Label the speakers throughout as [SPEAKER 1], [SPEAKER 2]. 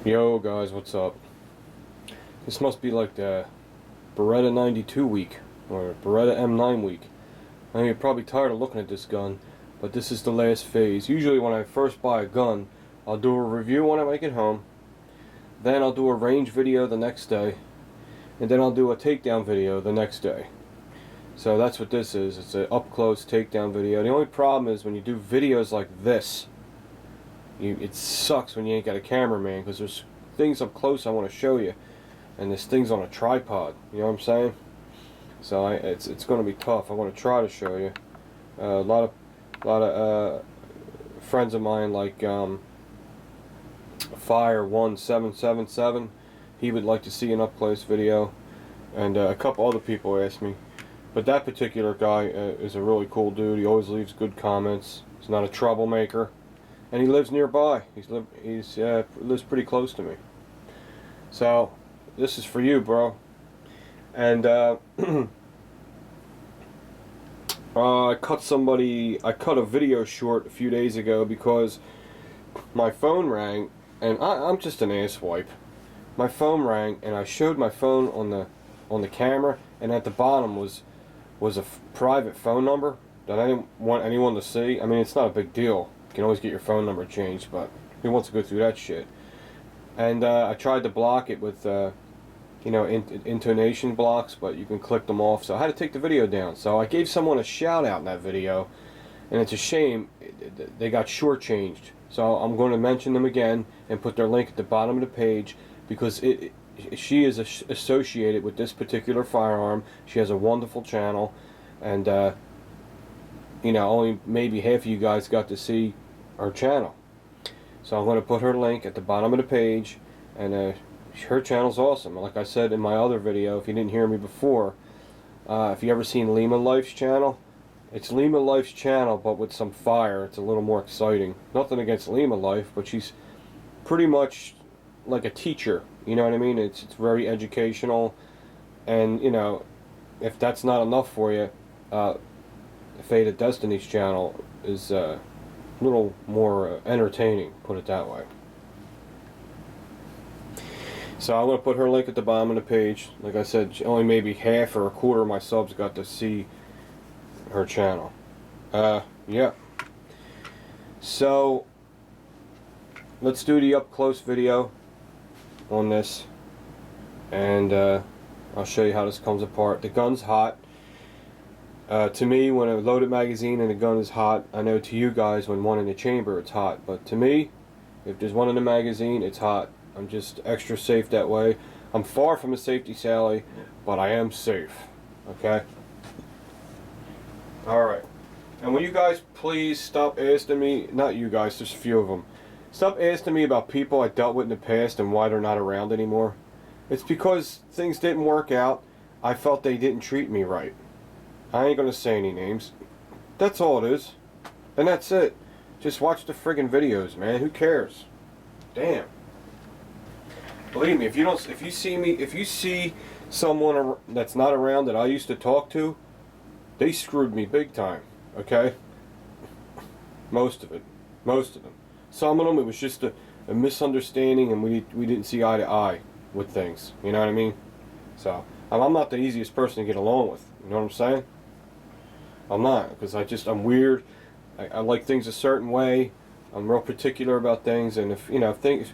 [SPEAKER 1] Yo guys, what's up? This must be like the Beretta 92 week, or Beretta M9 week. I know you're probably tired of looking at this gun, but this is the last phase. Usually when I first buy a gun, I'll do a review when I make it home, then I'll do a range video the next day, and then I'll do a takedown video the next day. So that's what this is. It's an up-close takedown video. The only problem is when you do videos like this, it sucks when you ain't got a cameraman, because there's things up close I want to show you, and there's things on a tripod. You know what I'm saying? So it's going to be tough. I want to try to show you. A lot of friends of mine, like Fire1777, he would like to see an up close video, and a couple other people asked me. But that particular guy is a really cool dude. He always leaves good comments. He's not a troublemaker. And he lives nearby. He lives pretty close to me. So this is for you, bro. And I cut a video short a few days ago because my phone rang, and I'm just an asswipe. My phone rang, and I showed my phone on the camera, and at the bottom was a private phone number that I didn't want anyone to see. I mean, it's not a big deal. You can always get your phone number changed, but who wants to go through that shit? And I tried to block it with intonation blocks, but you can click them off, so I had to take the video down. So I gave someone a shout out in that video, and it's a shame they got shortchanged. So I'm going to mention them again and put their link at the bottom of the page, because she is associated with this particular firearm. She has a wonderful channel, and only maybe half of you guys got to see her channel. So I'm going to put her link at the bottom of the page, and her channel's awesome. Like I said in my other video, if you didn't hear me before, if you ever seen Lima Life's channel, it's Lima Life's channel but with some fire. It's a little more exciting. Nothing against Lima Life, but she's pretty much like a teacher, you know what I mean? It's very educational, and if that's not enough for you, Fate of Destiny's channel is a little more entertaining, put it that way. So I'm going to put her link at the bottom of the page. Like I said, only maybe half or a quarter of my subs got to see her channel. Yeah. So let's do the up close video on this, and I'll show you how this comes apart. The gun's hot. To me, when a loaded magazine and a gun is hot, I know to you guys when one in the chamber it's hot, but to me, if there's one in the magazine, it's hot. I'm just extra safe that way. I'm far from a safety Sally, but I am safe. Okay? Alright. And will you guys please stop asking me, not you guys, just a few of them, stop asking me about people I dealt with in the past and why they're not around anymore. It's because things didn't work out. I felt they didn't treat me right. I ain't gonna say any names. That's all it is. And that's it. Just watch the friggin' videos, man. Who cares? Damn. Believe me, if you see someone that's not around that I used to talk to, they screwed me big time. Okay? Most of them. Some of them, it was just a misunderstanding, and we didn't see eye to eye with things. You know what I mean? So I'm not the easiest person to get along with. You know what I'm saying? I'm not, because I'm weird. I like things a certain way. I'm real particular about things, and if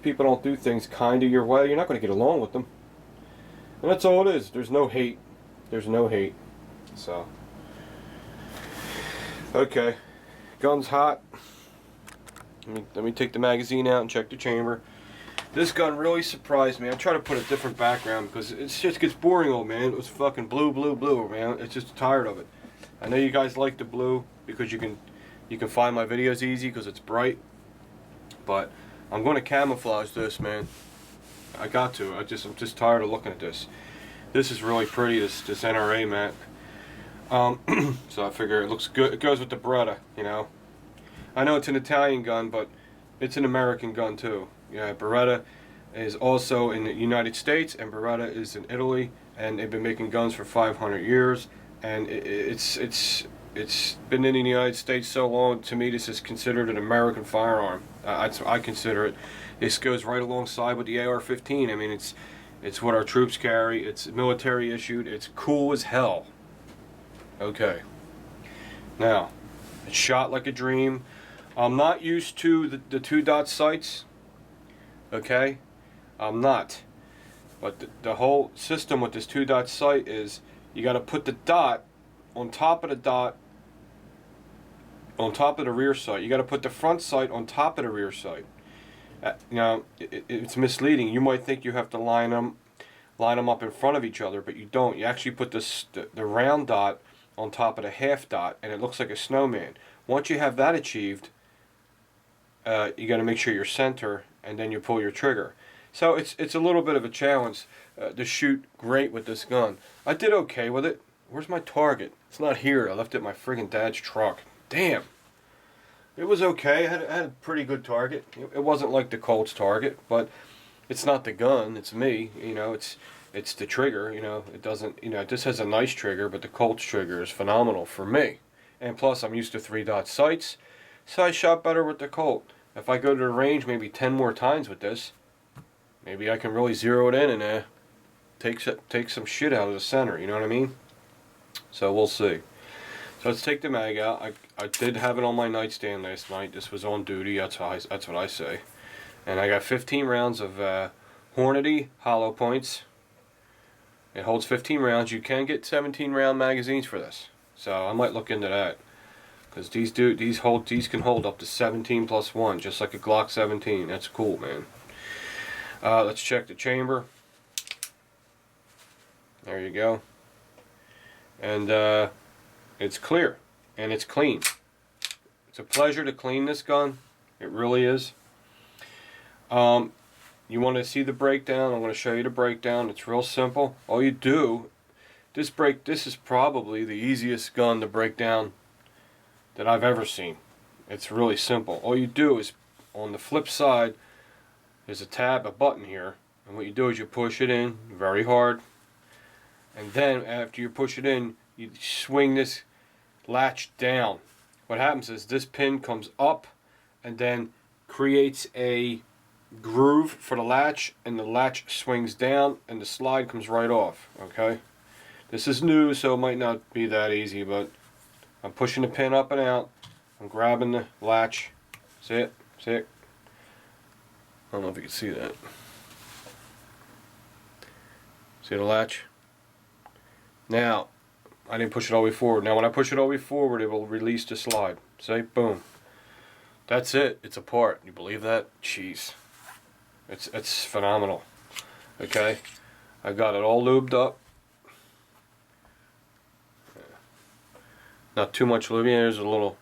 [SPEAKER 1] people don't do things kind of your way, you're not going to get along with them. And that's all it is. There's no hate. So, okay, gun's hot. Let me take the magazine out and check the chamber. This gun really surprised me. I try to put a different background because it just gets boring, old man. It was fucking blue, man. It's just tired of it. I know you guys like the blue because you can find my videos easy because it's bright. But I'm going to camouflage this, man. I got to. I'm just tired of looking at this. This is really pretty. This NRA mat. So I figure it looks good. It goes with the Beretta, I know it's an Italian gun, but it's an American gun too. Yeah, Beretta is also in the United States, and Beretta is in Italy, and they've been making guns for 500 years. And it's been in the United States so long. To me, this is considered an American firearm. I consider it. This goes right alongside with the AR-15. I mean, it's what our troops carry. It's military issued. It's cool as hell. Okay. Now, it's shot like a dream. I'm not used to the 2-dot sights. Okay? I'm not. But the whole system with this 2-dot sight is you got to put the dot on top of the dot on top of the rear sight. You got to put the front sight on top of the rear sight. Now, it's misleading. You might think you have to line them up in front of each other, but you don't. You actually put the round dot on top of the half dot, and it looks like a snowman. Once you have that achieved, you got to make sure you're center, and then you pull your trigger. So it's a little bit of a challenge to shoot great with this gun. I did okay with it. Where's my target? It's not here. I left it in my friggin' dad's truck. Damn. It was okay. I had a pretty good target. It wasn't like the Colt's target, but it's not the gun. It's me. You know, it's the trigger. You know, it doesn't. You know, this has a nice trigger, but the Colt's trigger is phenomenal for me. And plus, I'm used to 3-dot sights, so I shot better with the Colt. If I go to the range maybe 10 more times with this, maybe I can really zero it in and take some shit out of the center. You know what I mean? So we'll see. So let's take the mag out. I did have it on my nightstand last night. This was on duty. That's what I say. And I got 15 rounds of Hornady hollow points. It holds 15 rounds. You can get 17 round magazines for this. So I might look into that. Because these can hold up to 17 plus 1, just like a Glock 17. That's cool, man. Let's check the chamber. There you go. And it's clear and it's clean. It's a pleasure to clean this gun. It really is. You want to see the breakdown? I'm going to show you the breakdown. It's real simple. All you do, this is probably the easiest gun to break down that I've ever seen. It's really simple. All you do is, on the flip side, there's a button here, and what you do is you push it in very hard, and then after you push it in, you swing this latch down. What happens is this pin comes up and then creates a groove for the latch, and the latch swings down and the slide comes right off. Okay, this is new, so it might not be that easy, but I'm pushing the pin up and out. I'm grabbing the latch. See it? See it? I don't know if you can see that. See the latch? Now, I didn't push it all the way forward. Now when I push it all the way forward, it will release the slide. See? Boom. That's it. It's apart. You believe that? Jeez. It's phenomenal. Okay? I got it all lubed up. Not too much lube. Yeah, there's a little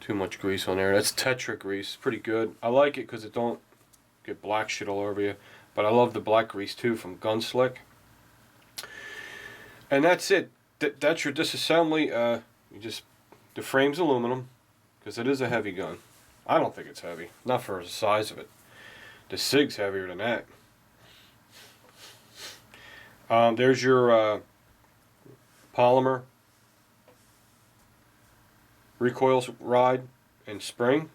[SPEAKER 1] too much grease on there. That's Tetra grease. It's pretty good. I like it because it don't get black shit all over you. But I love the black grease too from Gunslick. And that's it. That's your disassembly. The frame's aluminum because it is a heavy gun. I don't think it's heavy. Not for the size of it. The SIG's heavier than that. There's your polymer recoil ride and spring.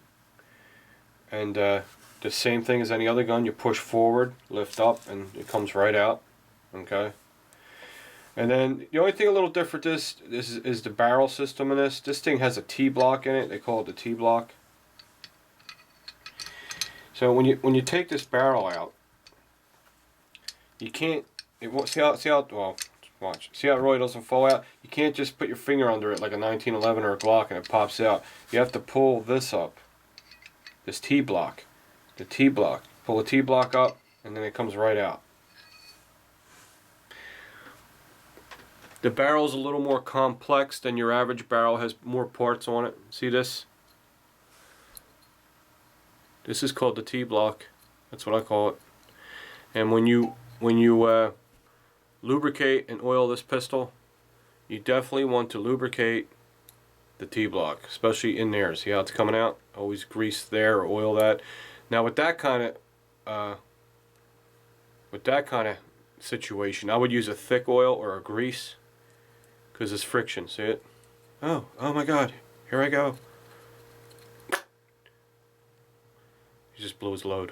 [SPEAKER 1] And the same thing as any other gun. You push forward, lift up, and it comes right out. Okay. And then the only thing a little different is the barrel system in this. This thing has a T-block in it. They call it the T-block. So when you take this barrel out, you can't. It won't see how well. Watch. See how it really doesn't fall out. You can't just put your finger under it like a 1911 or a Glock and it pops out. You have to pull this up. This T-block. The T-block. Pull the T-block up, and then it comes right out. The barrel's a little more complex than your average barrel. Has more parts on it. See this? This is called the T-block. That's what I call it. And when you lubricate and oil this pistol, you definitely want to lubricate the T-block, especially in there. See how it's coming out? Always grease there or oil that. Now with that kind of situation, I would use a thick oil or a grease because it's friction. See it? Oh my God! Here I go. He just blew his load.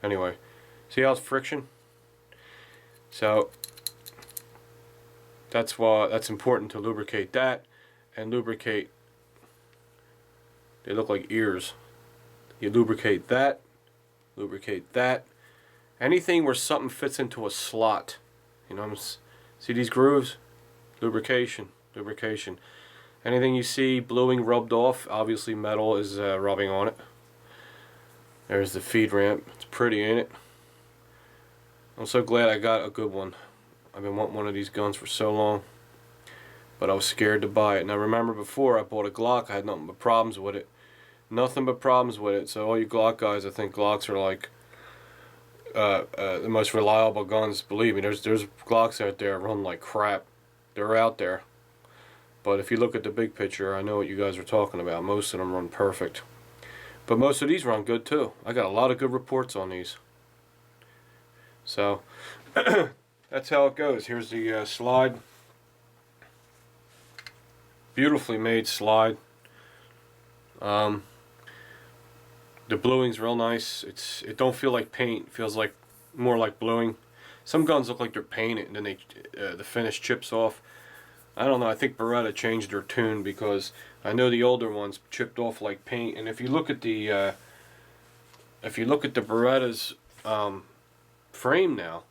[SPEAKER 1] Anyway, see how it's friction? So that's why that's important to lubricate that and lubricate. They look like ears. You lubricate that, lubricate that. Anything where something fits into a slot. You know, see these grooves? Lubrication, lubrication. Anything you see bluing rubbed off, obviously metal is rubbing on it. There's the feed ramp. It's pretty, ain't it? I'm so glad I got a good one. I've been wanting one of these guns for so long, but I was scared to buy it. Now remember, before I bought a Glock, I had nothing but problems with it. Nothing but problems with it. So all you Glock guys, I think Glocks are like the most reliable guns. Believe me, there's Glocks out there run like crap. They're out there. But if you look at the big picture, I know what you guys are talking about. Most of them run perfect. But most of these run good too. I got a lot of good reports on these. So that's how it goes. Here's the slide. Beautifully made slide. The bluing's real nice. It don't feel like paint. It feels like more like bluing. Some guns look like they're painted and then the finish chips off. I don't know. I think Beretta changed their tune, because I know the older ones chipped off like paint. And if you look at the Beretta's frame now,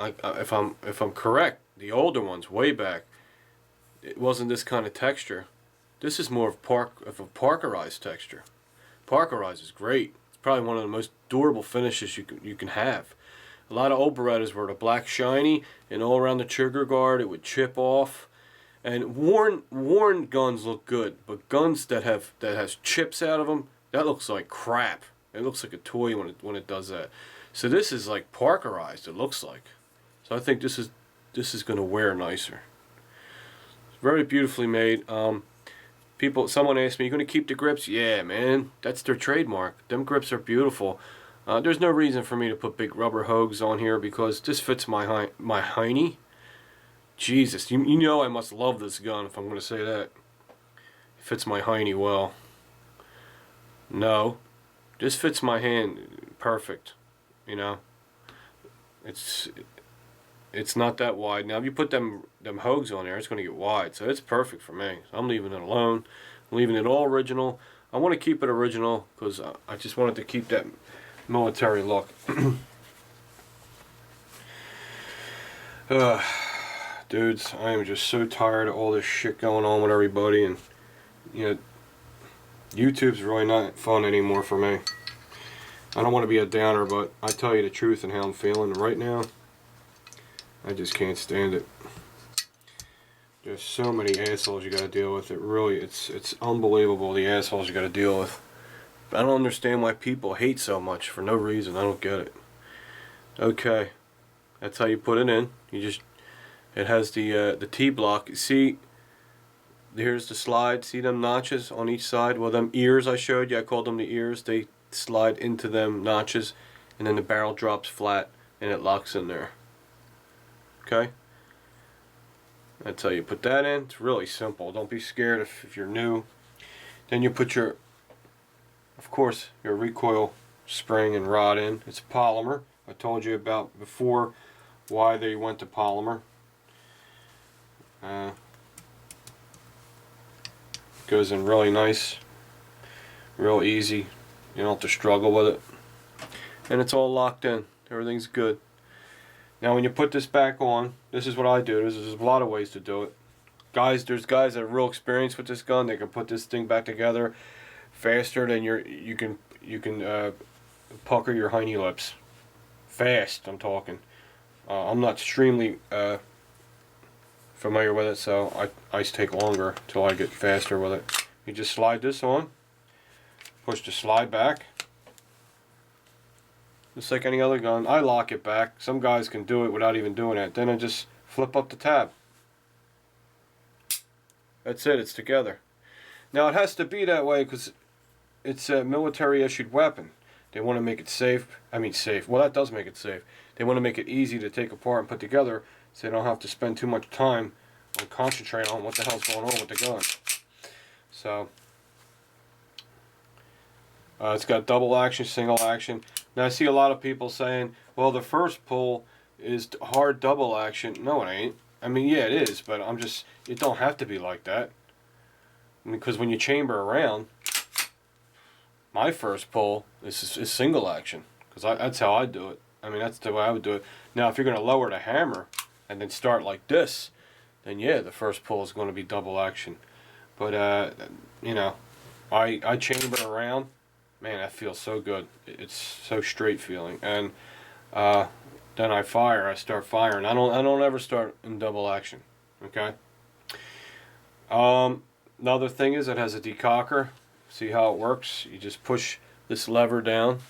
[SPEAKER 1] if I'm correct, the older ones way back, it wasn't this kind of texture. This is more of a parkerized texture. Parkerized is great. It's probably one of the most durable finishes you can have. A lot of old Berettas were the black shiny, and all around the trigger guard it would chip off. And worn guns look good, but guns that has chips out of them, that looks like crap. It looks like a toy when it does that. So this is like parkerized. It looks like. So I think this is going to wear nicer. It's very beautifully made. Someone asked me, "You going to keep the grips?" Yeah, man, that's their trademark. Them grips are beautiful. There's no reason for me to put big rubber hogs on here, because this fits my hiney. Jesus, you know I must love this gun if I'm going to say that. It fits my hiney well. No, this fits my hand perfect. You know, it's not that wide. Now if you put them hogs on there, it's going to get wide. So it's perfect for me. So I'm leaving it alone. I'm leaving it all original. I want to keep it original because I just wanted to keep that military look. Dudes, I am just so tired of all this shit going on with everybody, and you know, YouTube's really not fun anymore for me. I don't want to be a downer, but I tell you the truth and how I'm feeling right now. I just can't stand it. There's so many assholes you got to deal with. It really, it's unbelievable, the assholes you got to deal with. I don't understand why people hate so much for no reason. I don't get it. Okay, that's how you put it in. It has the T-block. See, here's the slide. See them notches on each side? Well, them ears I showed you, I called them the ears. They slide into them notches, and then the barrel drops flat, and it locks in there. Okay? That's how you put that in. It's really simple. Don't be scared if you're new. Then you put your recoil spring and rod in. It's polymer. I told you about before why they went to polymer. Goes in really nice, real easy. You don't have to struggle with it. And it's all locked in. Everything's good. Now when you put this back on, this is what I do. There's a lot of ways to do it. There's guys that have real experience with this gun. They can put this thing back together faster than you can pucker your hiney lips. Fast, I'm talking. I'm not extremely familiar with it, so I take longer till I get faster with it. You just slide this on, push the slide back, just like any other gun. I lock it back. Some guys can do it without even doing it. Then I just flip up the tab. That's it, it's together. Now it has to be that way because it's a military issued weapon. They want to make it safe. Well, that does make it safe. They want to make it easy to take apart and put together, so they don't have to spend too much time on concentrating on what the hell's going on with the gun. So It's got double action, single action. Now I see a lot of people saying, well, the first pull is hard double action. No, it ain't. I mean, yeah, it is, but it don't have to be like that. Because when you chamber around, my first pull is single action. Because that's how I do it. I mean, that's the way I would do it. Now, if you're going to lower the hammer and then start like this, then yeah, the first pull is going to be double action. But, you know, I chamber around. Man, that feels so good. It's so straight feeling. And then I start firing. I don't ever start in double action. Okay? Another thing is it has a decocker. See how it works? You just push this lever down.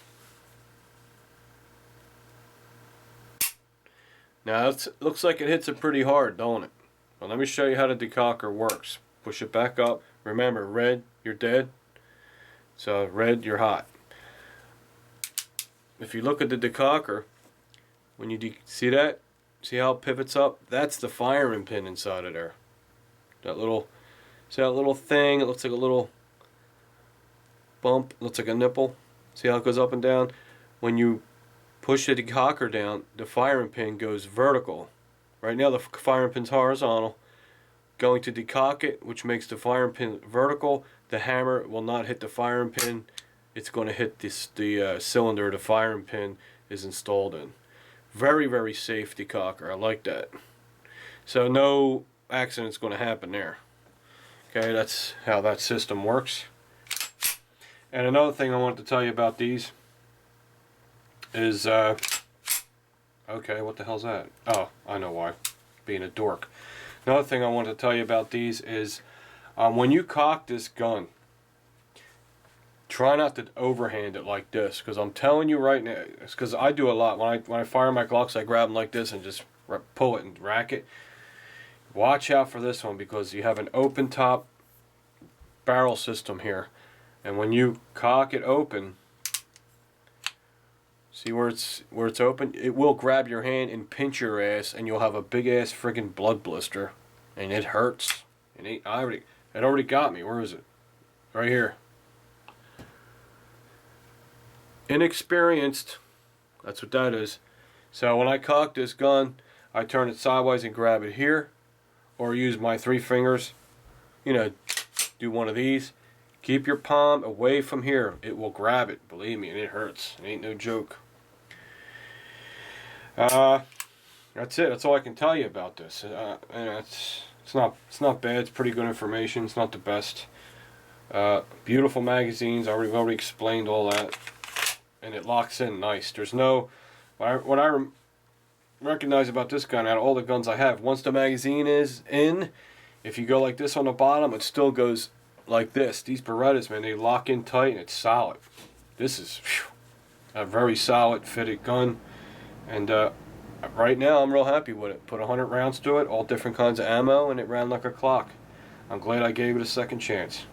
[SPEAKER 1] Now it looks like it hits it pretty hard, don't it? Well, let me show you how the decocker works. Push it back up. Remember, red, you're dead. So red, you're hot. If you look at the decocker, when you see that? See how it pivots up? That's the firing pin inside of there. See that little thing? It looks like a little bump. It looks like a nipple. See how it goes up and down? When you push the decocker down, the firing pin goes vertical. Right now the firing pin's horizontal. Going to decock it, which makes the firing pin vertical. The hammer will not hit the firing pin. It's going to hit the cylinder the firing pin is installed in. Very, very safe decocker. I like that. So no accident's going to happen there. Okay, that's how that system works. And another thing I wanted to tell you about these is, okay, what the hell's that? Oh, I know why. Being a dork. Another thing I wanted to tell you about these is, when you cock this gun, try not to overhand it like this, because I'm telling you right now, it's because I do a lot. When I fire my Glocks, I grab them like this and just pull it and rack it. Watch out for this one, because you have an open top barrel system here, and when you cock it open, see where it's open? It will grab your hand and pinch your ass, and you'll have a big ass friggin' blood blister, and it hurts. And it already got me. Where is it? Right here. Inexperienced. That's what that is. So when I cock this gun, I turn it sideways and grab it here, or use my 3 fingers. You know, do one of these. Keep your palm away from here. It will grab it. Believe me, and it hurts. It ain't no joke. That's it. That's all I can tell you about this. It's not bad. It's pretty good information. It's not the best. Beautiful magazines. I've already explained all that, and it locks in nice. There's no what I recognize about this gun out of all the guns I have. Once the magazine is in, if you go like this on the bottom, it still goes like this. These Berettas, man, they lock in tight and it's solid. This is a very solid fitted gun, and right now I'm real happy with it. Put 100 rounds to it, all different kinds of ammo, and it ran like a clock. I'm glad I gave it a second chance.